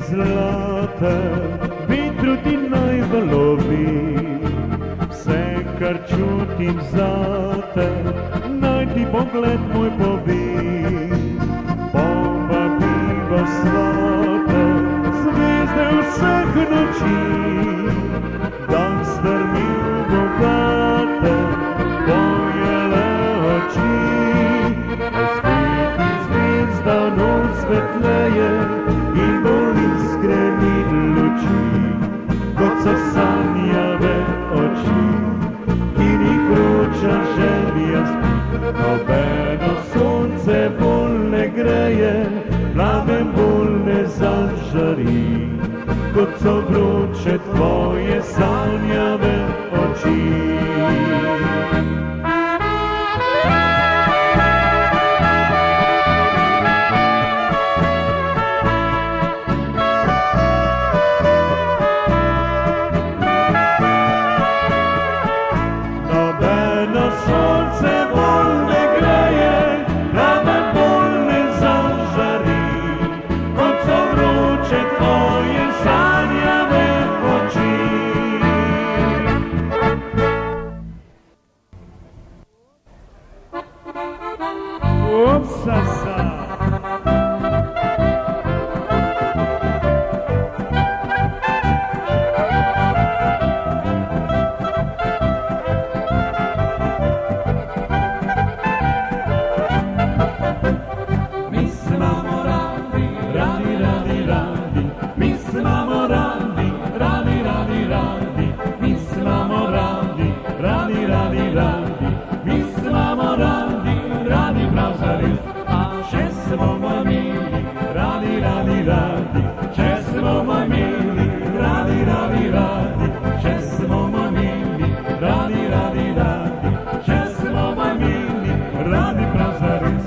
Zlate, vetru ti naj valovi, vse, kar čutim zate, naj ti pogled moj povi. Povabiva svate, zvezde vseh noči, da strmim bogate, pojele oči. Sveti zvezda noč svetleje in bolj iskreni luči, kot so sanjave oči, ki jih vroča želja spi. Nobeno sonce bolj ne greje, plamen bolj ne zažari, kot so vroče tvoje sanjave oči. če smo moj mili, radi, radi, radi, če smo moj mili, radi, radi, radi, če smo moj mili, radi, radi, radi, če smo moj mili, radi prav zares.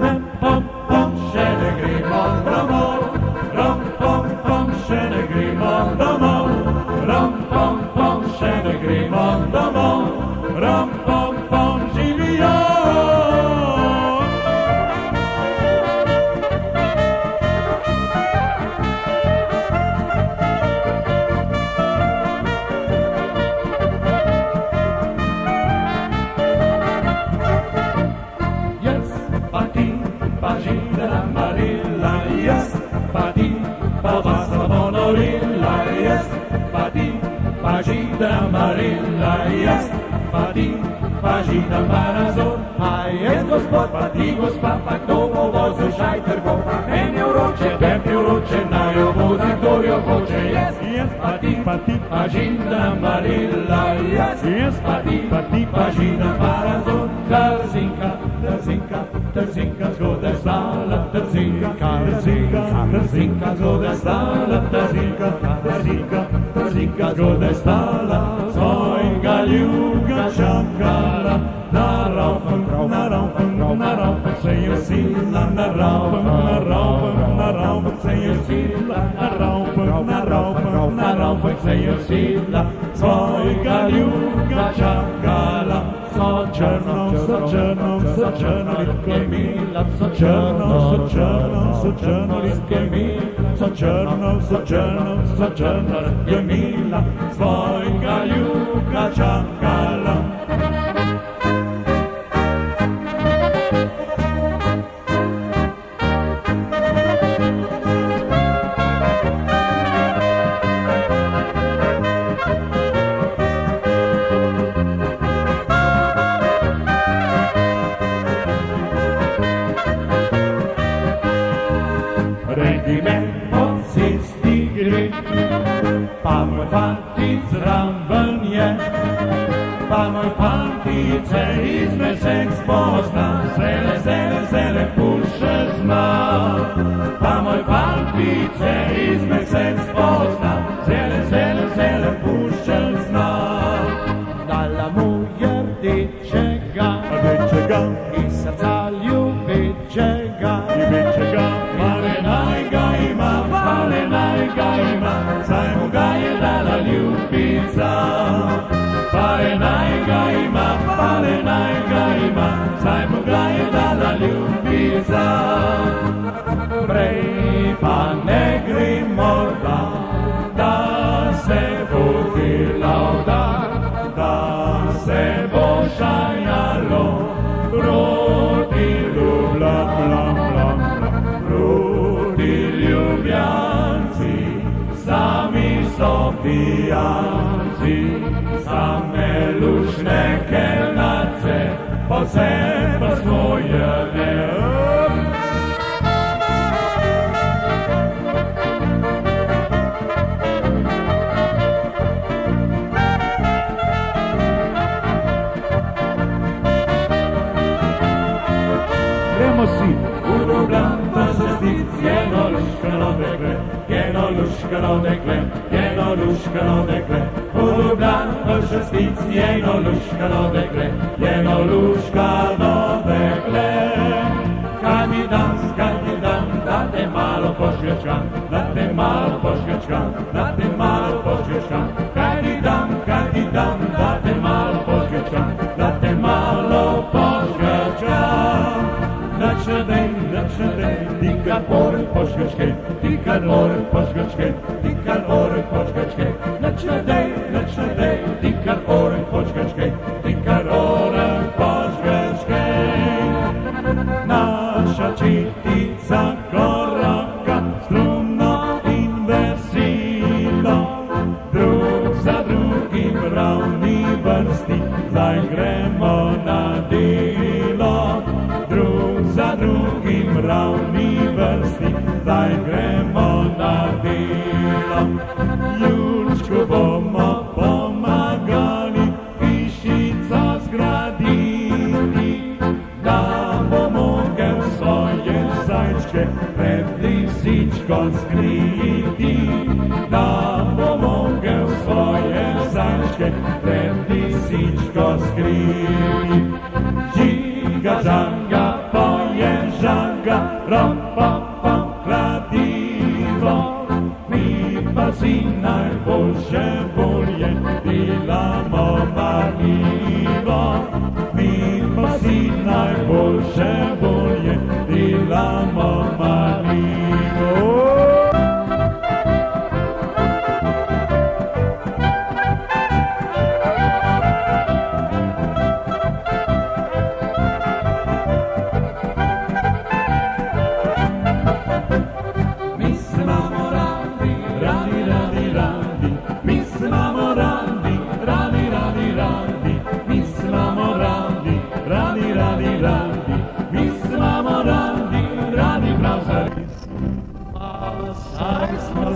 Rom, pom, pom, še ne gremo domov, rom, pom, pom, še ne gremo domov, rom, pom, pom, še ne gremo domov, rom, pom, pom, živijo. Pagida amarilla, jest, pagida marazon, a jest gospod, pa ti gospa, pa kdo bo vozil šajter go, meni uroče, naj jo vozi, kdo jo hoče, jest, pagida amarilla, jest, pagida marazon, trzinka, trzinka, trzinka, zgodaj stala, trzinka, trzinka, zgodaj stala, trzinka, trzinka, trzinka, zgodaj stala, svojega ljuga čakala, na raufen, se je sila, na raufen, se je sila, na raufen, se je sila, svojega ljuga čakala, so črno, litke mila, so črno, litke mila, so črno, litke mila, svojega ljuga čakala. Pa moj fantice izmed vseh spozna, zele puše zna. Pa moj fantice izmed vseh spozna, zele puše zna. Dala mu je rdečega, iz srca ljubečega, naj ga ima, saj mu ga je dala ljubica. Naj ga ima, saj mu ga je dala ljubica. Prej pa ne gre morda, da se bo delal dan, da se bo šajalo proti proti Ljubljanci, sami so pijanci. Same lušne kelnace, povsem pa svojene. Gremo si! V Ljubljano se stic, eno luškano dekle, v Ljubljano se stic, eno luškano dekle. Kaj mi dam, da te malo pošlječkam, Kaj ti dam, da te malo pošlječkam, Nač ne dej, ti kad more pošlječke, Nač ne dej, ti kad more pošlječke, Naša čitica koraka, strumno in veselo, drug za drugim ravni vrsti, zdaj gremo na delo. Za drugim ravni vrsti, zdaj gremo na delo. Julčku bomo pomagali hišico zgraditi, da bo mogel svoj srčke pred lisičko skriti, da bo mogel svoje sačke pred lisičko skriti. Žiga, žanga, poje žaga, ropapa, kladivo, mi pa si najboljše volje delamo marljivo. Mi pa si najboljše volje delamo marljivo.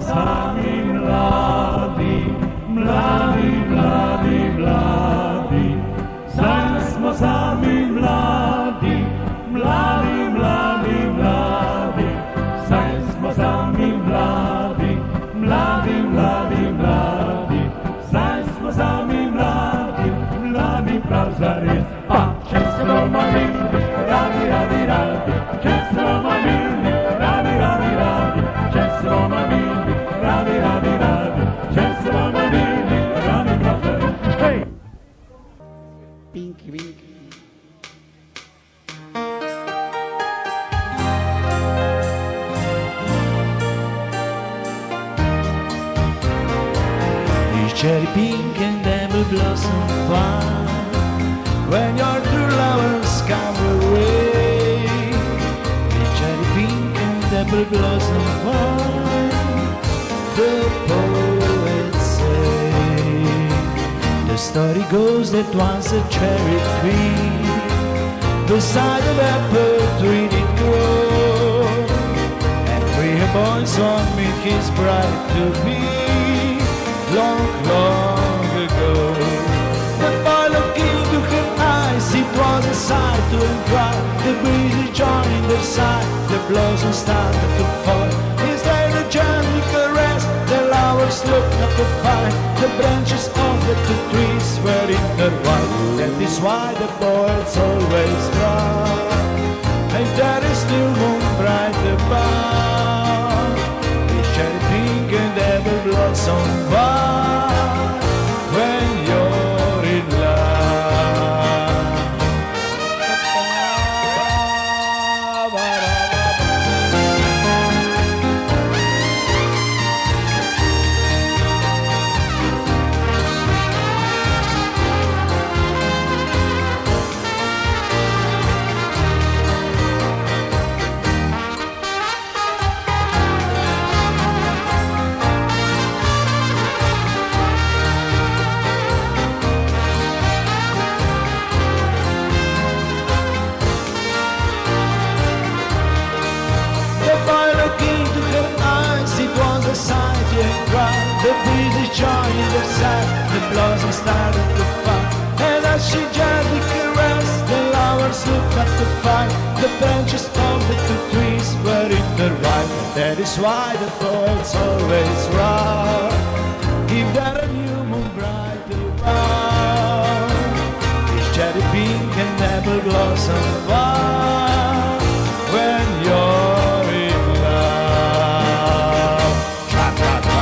Sami mladi, mladi, mladi, mladi, zdaj smo sami mladi, mladi, mladi, mladi, zdaj smo sami mladi, mladi, mladi, mladi, zdaj smo sami mladi, mladi prav zares. Pa če se bomo milni, radi, radi, radi, če se bomo milni, radi, radi, radi, če se bomo milni, radi, radi, radi, če se bomo milni, radi, prav zares. Hej! Pinky, pinky. Cherry pink and apple blossom wine, when your true lovers come away. Cherry pink and apple blossom wine, the poets say. The story goes that once a cherry tree beside an apple tree did grow, and three boys on meet his bride to be. Long, long ago, the boy looked into her eyes. It was a sight to cry. The breeze joined their side. The blossoms started to fall. Instead of gently caress, the lovers looked up to find the branches of the two trees were intertwined. That is why the poets always cry, and there is still moon bright above. The cherry pink and apple blossom wine, when you're in love. The breeze joined the side, the blossoms started to fall, and as she gently caressed, the lovers looked up to find the branches of the two trees were intertwined. That is why the poets always write, if there a new moon bright above, it's cherry pink and apple blossom wine, when you're in love. Cha cha cha.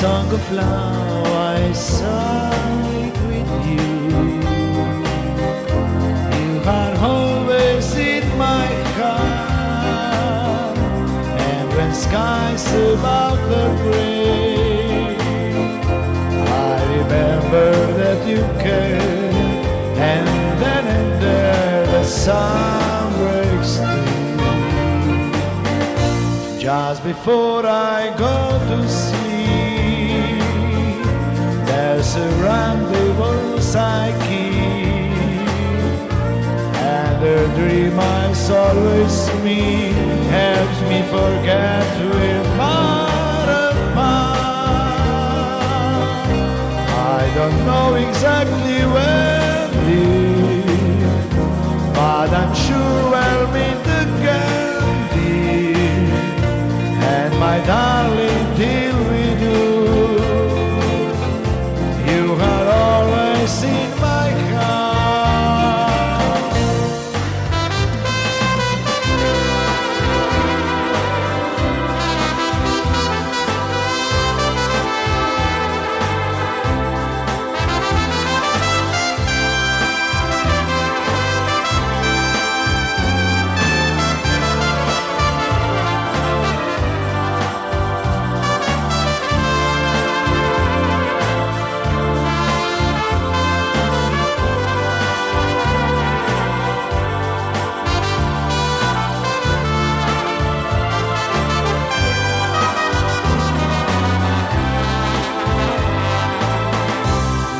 song of love I sang with you. You are always in my heart, and when skies above the gray, I remember that you care, and then and there the sun breaks through. Just before I go to sleep, there's a rendezvous I keep, and the dream I always meet helps me forget we're far apart. I don't know exactly when, dear, but I'm sure we'll meet again, dear, and my darling, till we do, you are always in my heart.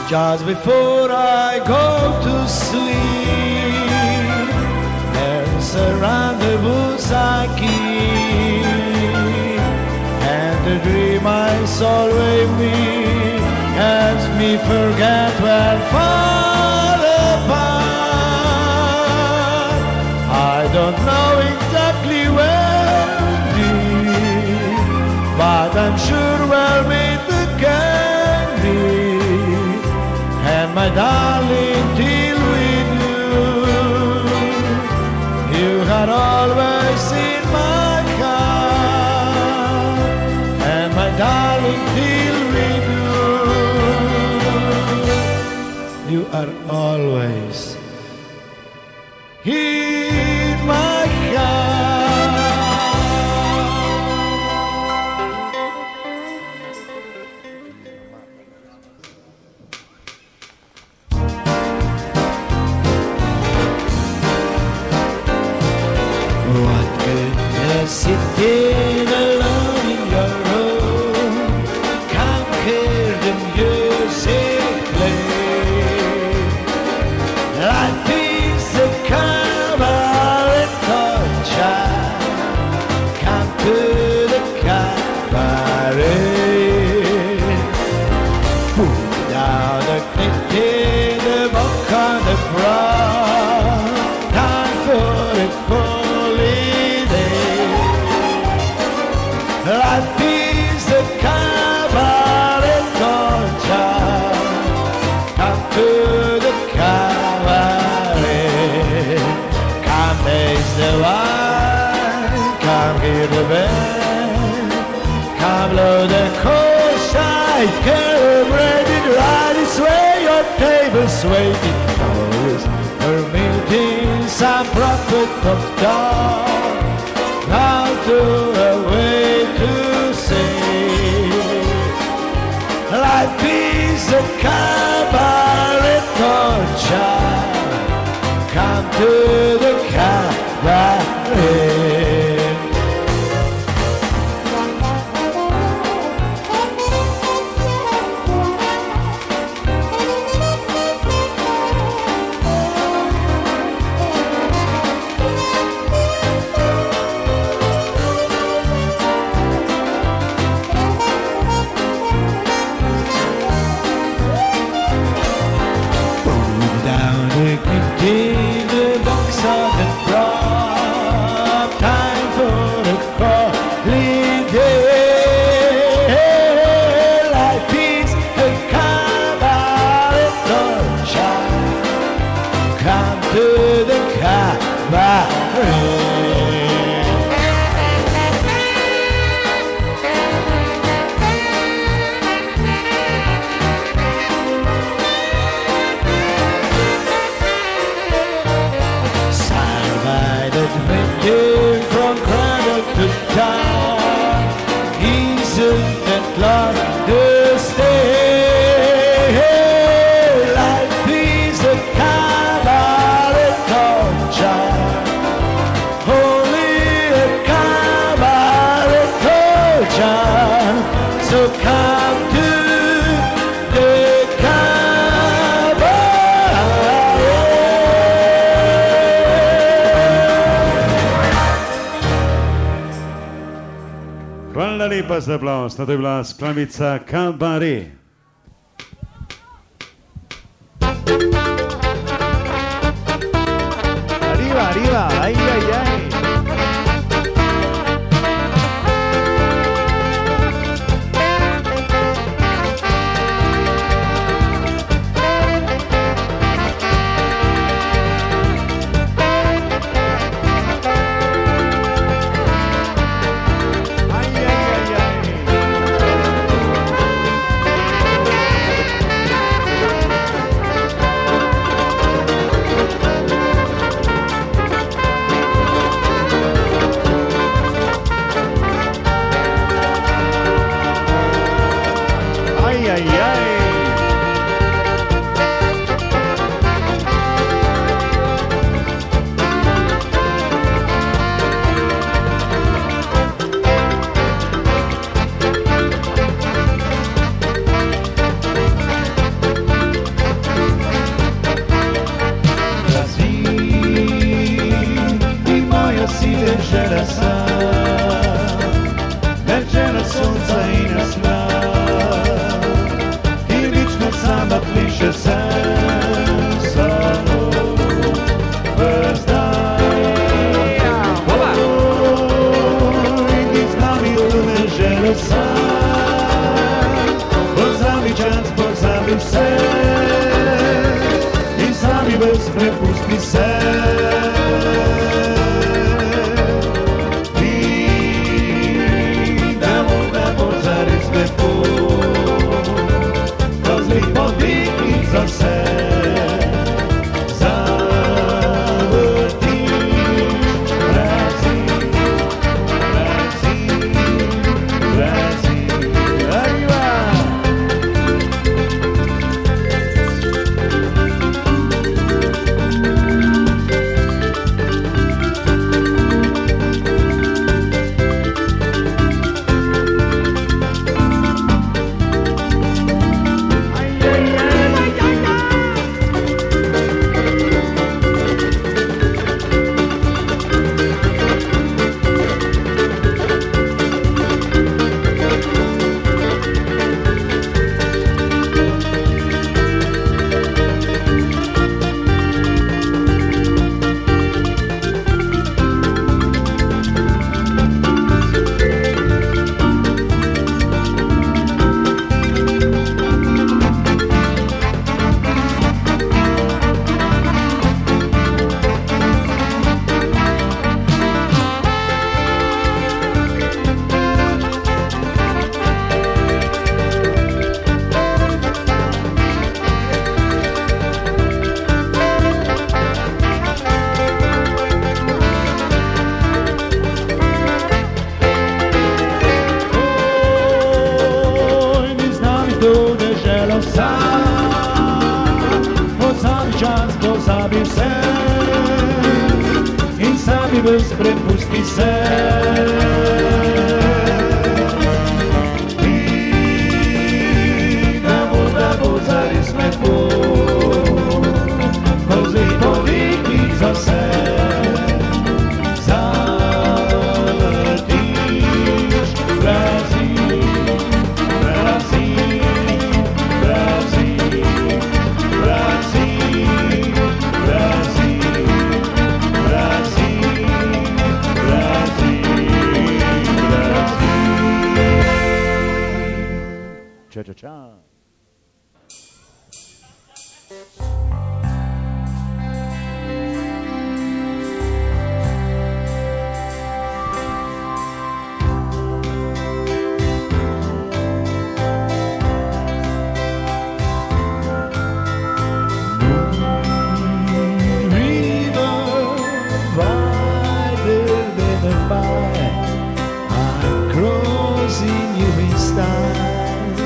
Just before I go to sleep, there's a rendezvous I keep, and the dream I always meet helps me forget we're far apart. I don't know exactly where, dear, but I'm sure we'll meet again, dear, and my darling, till we do, you are always in my heart, and my darling, till we do, you are always in my heart. Sitting alone in your room, can't hear the music play. Life is a cabaret child, come to the cabaret. Put down the knitting, the book on the ground, time for a life is a cabaret child, come to the cabaret. Come taste the wine, come hear the band, come blow the cold side, celebrated right this way, your table's waiting. Always we're meeting some prophet of dawn, now to a way to say, life is a cabaret child, come to the cabaret. In the box of the drop, time for a holiday. Life is a cabaret child, come to the cabaret. Hvala lepa za aplauz. To je bila skladbica Kabare. Arriba, arriba, ay, ay, ay.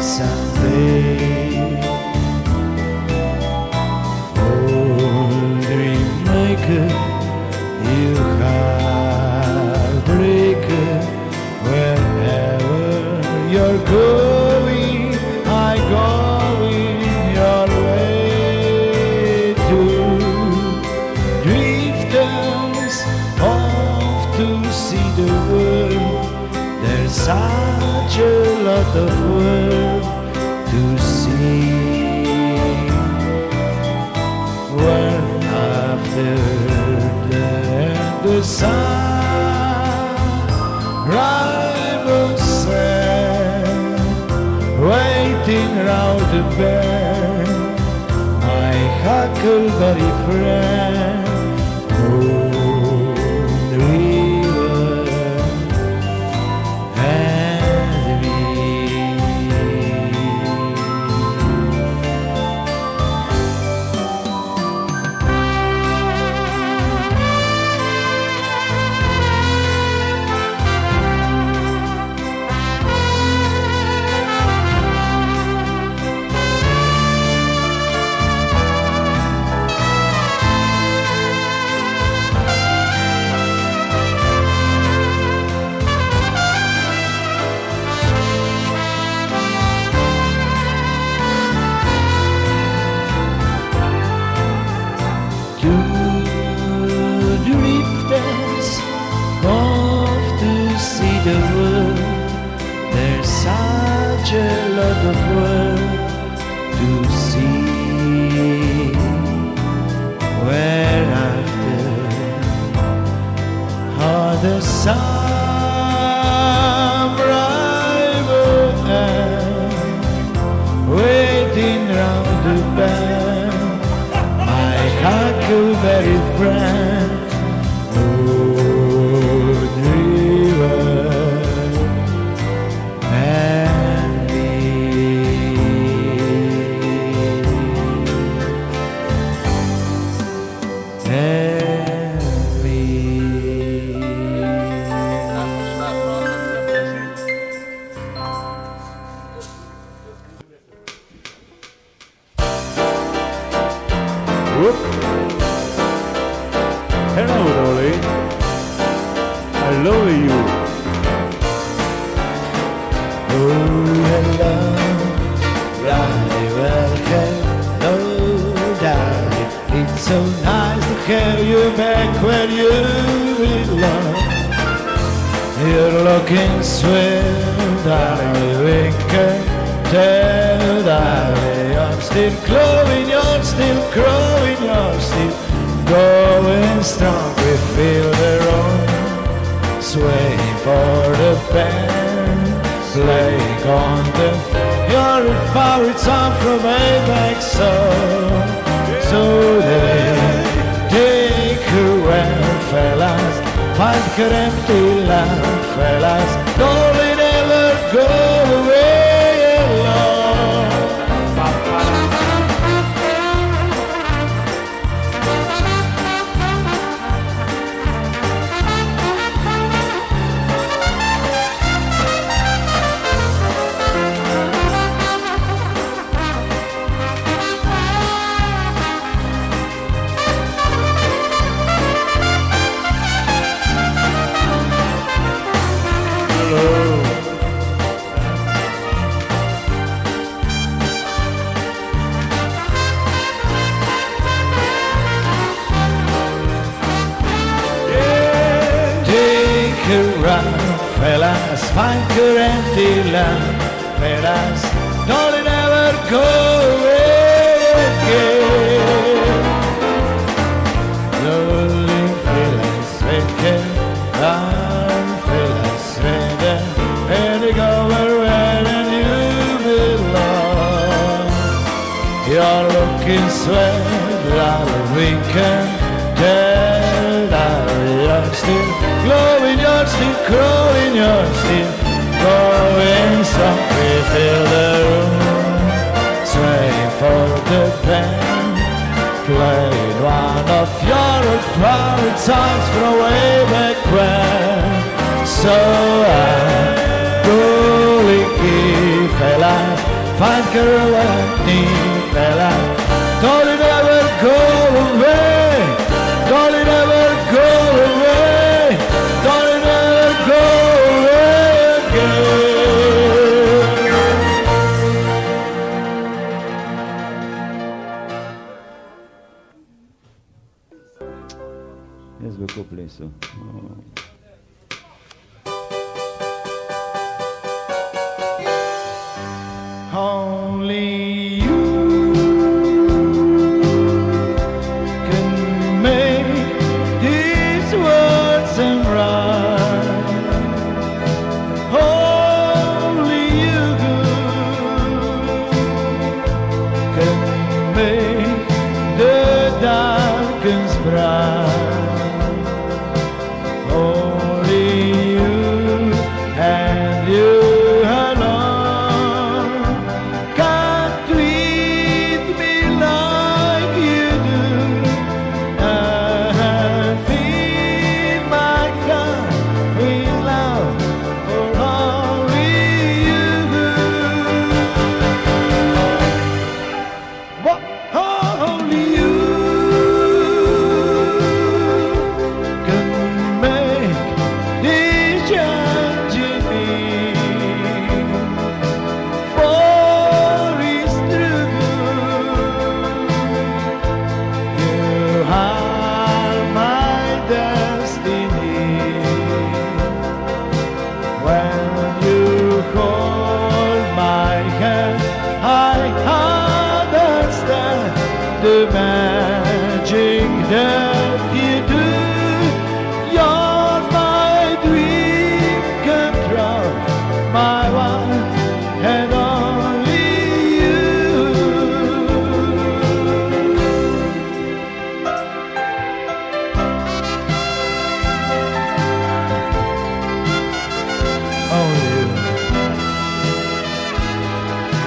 Someday such a lot of world to see. When after the sun, I will stand, waiting round the bend, my huckleberry friend.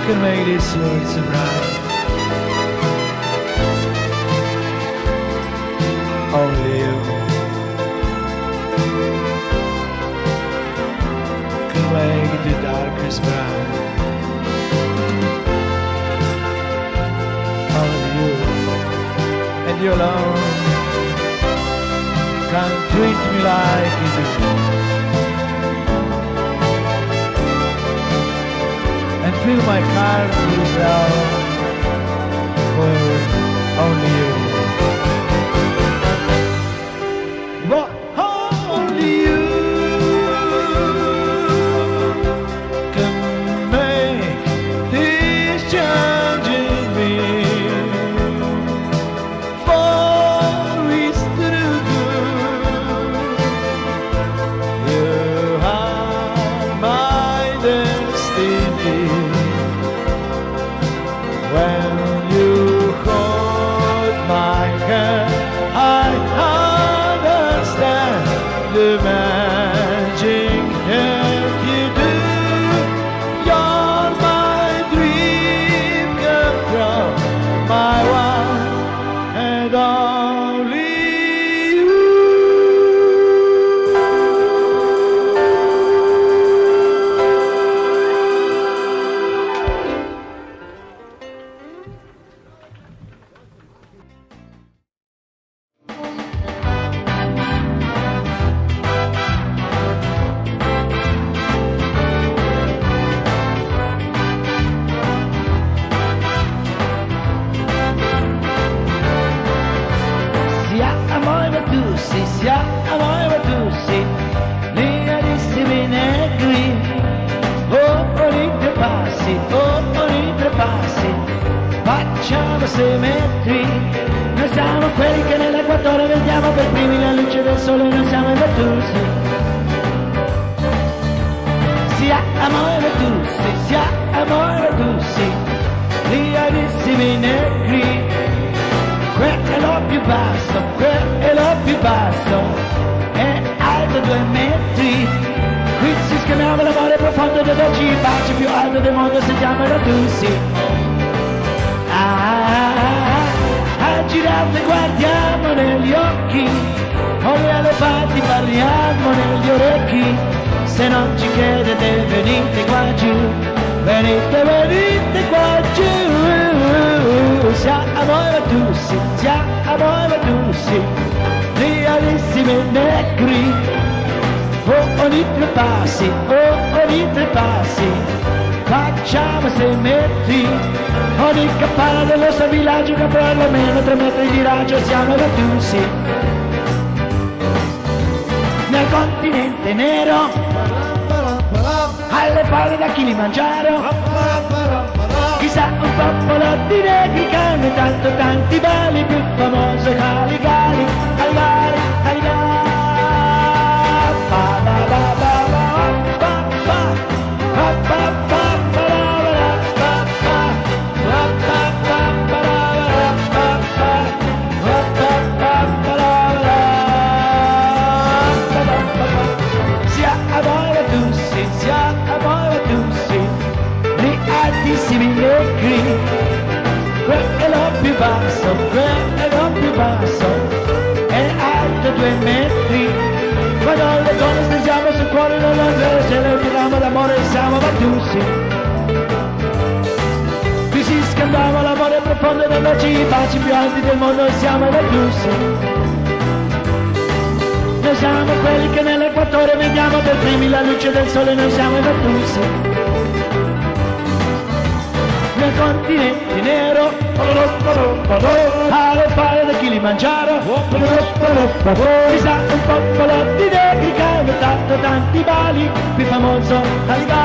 can make this world so bright. Only you can make the darkness bright. Only you and you alone can treat me like you do, and fill my heart with love for only you. But only you can make this change in me, for it's through you are my destiny. When you hold my hand, I understand the magic that you do. You're my dream come true, my one and only you. Siamo i Vatussi, liarissimi negri, di tre passi, facciamo 6 metri. Noi siamo quelli che nell'equatore vediamo per primi la luce del sole, noi siamo i Vatussi. Siamo i Vatussi, liarissimi negri. Quello più basso, è alto 2 metri. Qui si scambiava l'amore profondo dei 12 baci più alto del mondo, si chiama Vatussi. A girate guardiamo negli occhi, con le elefanti parliamo negli orecchi. Se non ci credete venite qua giù, venite qua giù. Siamo i Vatussi, liarissimi negri. Ogni 3 passi, facciamo 6 metri. Ogni campana del nostro villaggio che perlomeno 3 metri di raggio, siamo i Vatussi. Nel continente nero, alle palle da Kilimangiaro, chissà un popolo di negri che hanno tanti belli, più famoso Caligari. Quello più basso, è alto 2 metri. Quando le donne stringiamo sul cuore non lo ce le tiriamo d'amore, siamo Vatussi. Qui si scambiamo l'amore profondo dei 12 baci più alti del mondo, siamo Vatussi. Noi siamo quelli che nell'equatore vediamo per primi la luce del sole, noi siamo Vatussi. Nel continente nero, alle palle da Kilimangiaro, chissà un popolo di negri che hanno tanti bali, più famoso Caligari.